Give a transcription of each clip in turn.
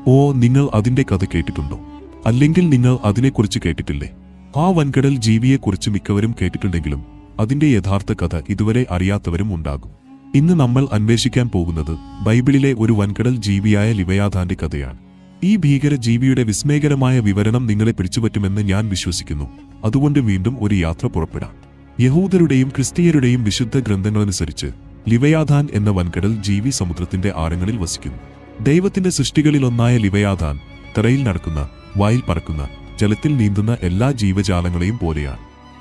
ഓ, നിങ്ങൾ അതിന്റെ കഥ കേട്ടിട്ടുണ്ടോ? അല്ലെങ്കിൽ നിങ്ങൾ അതിനെക്കുറിച്ച് കേട്ടിട്ടില്ലേ? ആ വൻകടൽ ജീവിയെക്കുറിച്ച് മിക്കവരും കേട്ടിട്ടുണ്ടെങ്കിലും അതിന്റെ യഥാർത്ഥ കഥ ഇതുവരെ അറിയാത്തവരും ഉണ്ടാകും. ഇന്ന് നമ്മൾ അന്വേഷിക്കാൻ പോകുന്നത് ബൈബിളിലെ ഒരു വൻകടൽ ജീവിയായ ലിവയാഥാന്റെ കഥയാണ്. ഈ ഭീകര ജീവിയുടെ വിസ്മയകരമായ വിവരണം നിങ്ങളെ പിടിച്ചുപറ്റുമെന്ന് ഞാൻ വിശ്വസിക്കുന്നു. അതുകൊണ്ട് വീണ്ടും ഒരു യാത്ര പുറപ്പെടാം. യഹൂദരുടെയും ക്രിസ്തീയരുടെയും വിശുദ്ധ ഗ്രന്ഥങ്ങളനുസരിച്ച് ലിവയാഥാൻ എന്ന വൻകടൽ ജീവി സമുദ്രത്തിന്റെ ആഴങ്ങളിൽ വസിക്കുന്നു. ദൈവത്തിന്റെ സൃഷ്ടികളിലൊന്നായ ലിവയാഥാൻ തറയിൽ നടക്കുന്ന, വായിൽ പറക്കുന്ന, ജലത്തിൽ നീന്തുന്ന എല്ലാ ജീവജാലങ്ങളെയും പോലെയാണ്.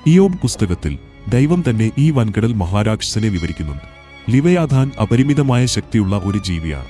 ഇയ്യോബ് പുസ്തകത്തിൽ ദൈവം തന്നെ ഈ വൻകടൽ മഹാരാക്ഷസനെ വിവരിക്കുന്നുണ്ട്. ലിവയാഥാൻ അപരിമിതമായ ശക്തിയുള്ള ഒരു ജീവിയാണ്.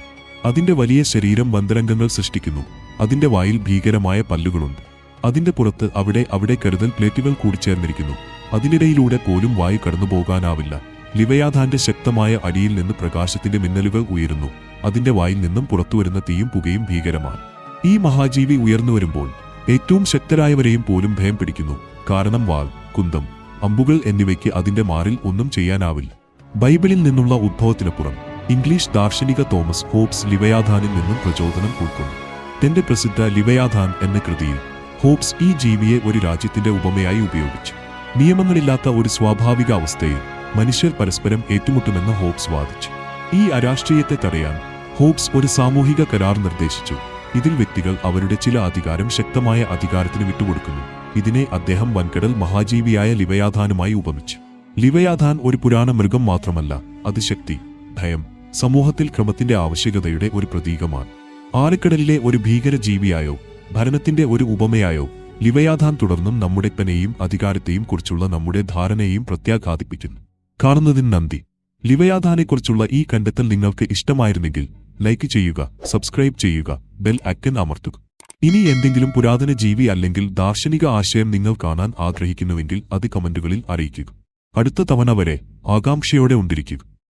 അതിന്റെ വലിയ ശരീരം വന്തരംഗങ്ങൾ സൃഷ്ടിക്കുന്നു. അതിന്റെ വായിൽ ഭീകരമായ പല്ലുകളുണ്ട്. അതിന്റെ പുറത്ത് അവിടെ കരുതൽ പ്ലേറ്റുകൾ കൂടിച്ചേർന്നിരിക്കുന്നു. അതിനിടയിലൂടെ പോലും വായു കടന്നുപോകാനാവില്ല. ലിവയാഥാന്റെ ശക്തമായ അടിയിൽ നിന്ന് പ്രകാശത്തിന്റെ മിന്നലുകൾ ഉയരുന്നു. അതിന്റെ വായിൽ നിന്നും പുറത്തുവരുന്ന തീയും പുകയും ഭീകരമാണ്. ഈ മഹാജീവി ഉയർന്നുവരുമ്പോൾ ഏറ്റവും ശക്തരായവരെയും പോലും ഭയം പിടിക്കുന്നു. കാരണം വാൾ, കുന്തം, അമ്പുകൾ എന്നിവയ്ക്ക് അതിന്റെ മാറിൽ ഒന്നും ചെയ്യാനാവില്ല. ബൈബിളിൽ നിന്നുള്ള ഉദ്ഭവത്തിനപ്പുറം ഇംഗ്ലീഷ് ദാർശനിക തോമസ് ഹോബ്സ് ലിവയാഥാനിൽ നിന്നും പ്രചോദനം ഉൾക്കൊണ്ടു. തന്റെ പ്രസിദ്ധ ലിവയാഥാൻ എന്ന കൃതിയിൽ ഹോബ്സ് ഈ ജീവിയെ ഒരു രാജ്യത്തിന്റെ ഉപമയായി ഉപയോഗിച്ചു. നിയമങ്ങളില്ലാത്ത ഒരു സ്വാഭാവിക അവസ്ഥയിൽ മനുഷ്യർ പരസ്പരം ഏറ്റുമുട്ടുമെന്ന് ഹോബ്സ് വാദിച്ചു. ഈ അരാഷ്ട്രീയത്തെ തടയാൻ ഹോബ്സ് ഒരു സാമൂഹിക കരാർ നിർദ്ദേശിച്ചു. ഇതിൽ വ്യക്തികൾ അവരുടെ ചില അധികാരം ശക്തമായ അധികാരത്തിന് വിട്ടുകൊടുക്കുന്നു. ഇതിനെ അദ്ദേഹം വൻകടൽ മഹാജീവിയായ ലിവയാഥാനുമായി ഉപമിച്ചു. ലിവയാഥാൻ ഒരു പുരാണ മൃഗം മാത്രമല്ല, അത് ശക്തി, ഭയം, സമൂഹത്തിൽ ക്രമത്തിന്റെ ആവശ്യകതയുടെ ഒരു പ്രതീകമാണ്. ആഴക്കടലിലെ ഒരു ഭീകര ജീവിയായോ ഭരണത്തിന്റെ ഒരു ഉപമയായോ ലിവയാഥാൻ തുടർന്നും നമ്മുടെ കനെയും അധികാരത്തെയും കുറിച്ചുള്ള നമ്മുടെ ധാരണയെയും പ്രത്യാഘാതിപ്പിക്കുന്നു. കാണുന്നതിന് നന്ദി. ലിവയാഥാനെക്കുറിച്ചുള്ള ഈ കണ്ടെത്തൽ നിങ്ങൾക്ക് ഇഷ്ടമായിരുന്നെങ്കിൽ ലൈക്ക് ചെയ്യുക, സബ്സ്ക്രൈബ് ചെയ്യുക, ബെൽ ഐക്കൺ അമർത്തുക. ഇനി എന്തെങ്കിലും പുരാതന ജീവി അല്ലെങ്കിൽ ദാർശനിക ആശയം നിങ്ങൾ കാണാൻ ആഗ്രഹിക്കുന്നുവെങ്കിൽ അത് കമന്റുകളിൽ അറിയിക്കുക. അടുത്ത തവണ വരെ ആകാംക്ഷയോടെ ഉണ്ടായിരിക്കുക.